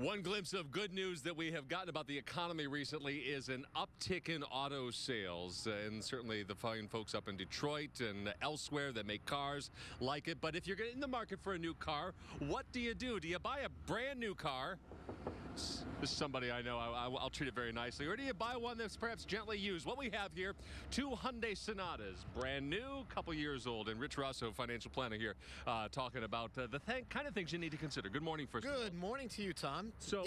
One glimpse of good news that we have gotten about the economy recently is an uptick in auto sales. And certainly the fine folks up in Detroit and elsewhere that make cars like it. But if you're in the market for a new car, what do? Do you buy a brand new car? This is somebody I know. I'll treat it very nicely. Or do you buy one that's perhaps gently used? What we have here, two Hyundai Sonatas, brand new, couple years old. And Rich Rosso, financial planner here, talking about the kind of things you need to consider. Good morning, first of all. Good morning to you, Tom. So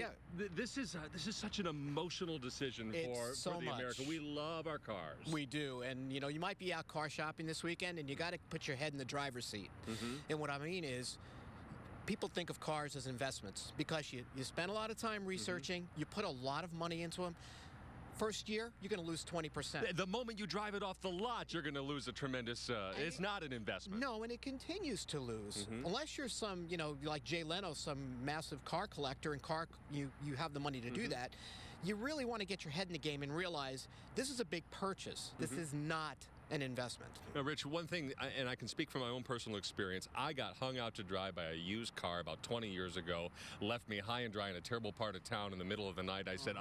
this is such an emotional decision for the America. We love our cars. We do. And, you know, you might be out car shopping this weekend, and you got to put your head in the driver's seat. And what I mean is, people think of cars as investments because you spend a lot of time researching, you put a lot of money into them. First year, you're going to lose 20%. The moment you drive it off the lot, you're going to lose a tremendous, it's not an investment. No, and it continues to lose. Unless you're some, you know, like Jay Leno, some massive car collector and you have the money to do that. You really want to get your head in the game and realize this is a big purchase. This is not an investment. Now, Rich, one thing, and I can speak from my own personal experience, I got hung out to dry by a used car about 20 years ago, left me high and dry in a terrible part of town in the middle of the night. I said,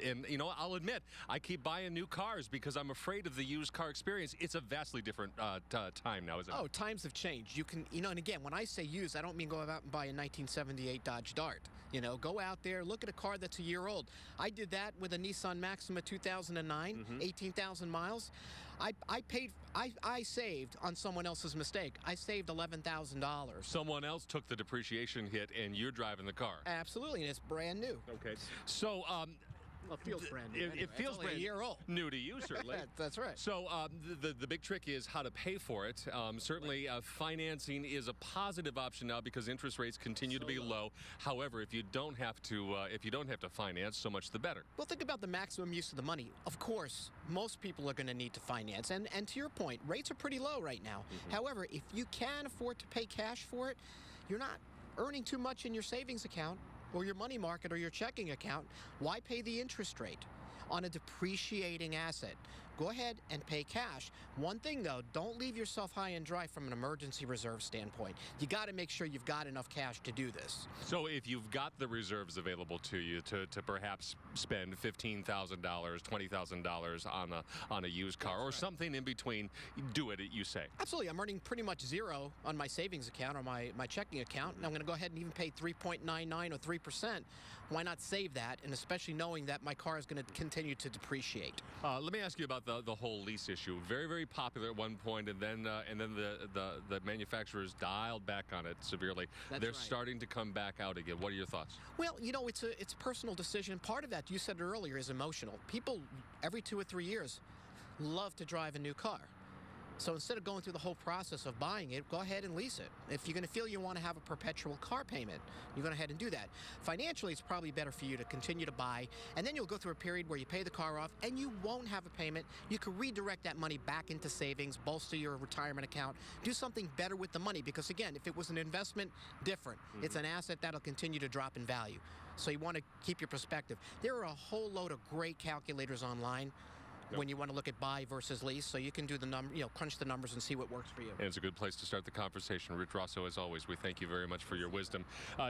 and you know, I'll admit, I keep buying new cars because I'm afraid of the used car experience. It's a vastly different time now, isn't it? Oh, times have changed. You can, you know, and again, when I say used, I don't mean go out and buy a 1978 Dodge Dart. You know, go out there, look at a car that's a year old. I did that with a Nissan Maxima 2009, 18,000 miles. I saved on someone else's mistake. I saved $11,000. Someone else took the depreciation hit, and you're driving the car. Absolutely, and it's brand new. Okay. So, well, it feels brand new. It feels brand a year old. New to you, certainly. That's right. So the big trick is how to pay for it. Certainly, financing is a positive option now because interest rates continue to be low. However, if you don't have to finance, so much the better. Well, think about the maximum use of the money. Of course, most people are going to need to finance, and to your point, rates are pretty low right now. However, if you can afford to pay cash for it, you're not earning too much in your savings account or your money market or your checking account. Why pay the interest rate on a depreciating asset? Go ahead and pay cash. One thing, though, don't leave yourself high and dry from an emergency reserve standpoint. You got to make sure you've got enough cash to do this. So if you've got the reserves available to you to perhaps spend $15,000, $20,000 on a used car or something in between, do it, you say? Absolutely. I'm earning pretty much zero on my savings account or my checking account, and I'm going to go ahead and even pay 3.99 or 3%. Why not save that, and especially knowing that my car is going to continue to depreciate? Let me ask you about the whole lease issue. Very, very popular at one point, and then the manufacturers dialed back on it severely. They're starting to come back out again. What are your thoughts? Well, you know, it's a personal decision. Part of that, you said it earlier, is emotional. People every 2 or 3 years love to drive a new car. So instead of going through the whole process of buying it, go ahead and lease it. If you're going to feel you want to have a perpetual car payment, you go ahead and do that. Financially, it's probably better for you to continue to buy, and then you'll go through a period where you pay the car off, and you won't have a payment. You can redirect that money back into savings, bolster your retirement account, do something better with the money, because again, if it was an investment, different. It's an asset that'll continue to drop in value. So you want to keep your perspective. There are a whole load of great calculators online when you want to look at buy versus lease, so you can do the crunch the numbers and see what works for you. And it's a good place to start the conversation. Rich Rosso, as always, we thank you very much for your wisdom.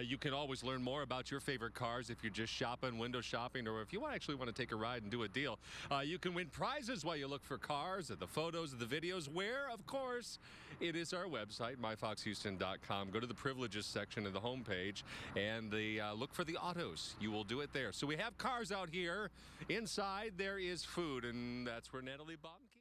You can always learn more about your favorite cars if you're just shopping, window shopping, or if you actually want to take a ride and do a deal. You can win prizes while you look for cars, the photos, the videos, where, of course, it is our website, myfoxhouston.com. Go to the privileges section of the homepage and look for the autos. You will do it there. So we have cars out here. Inside, there is food, and that's where Natalie Baumke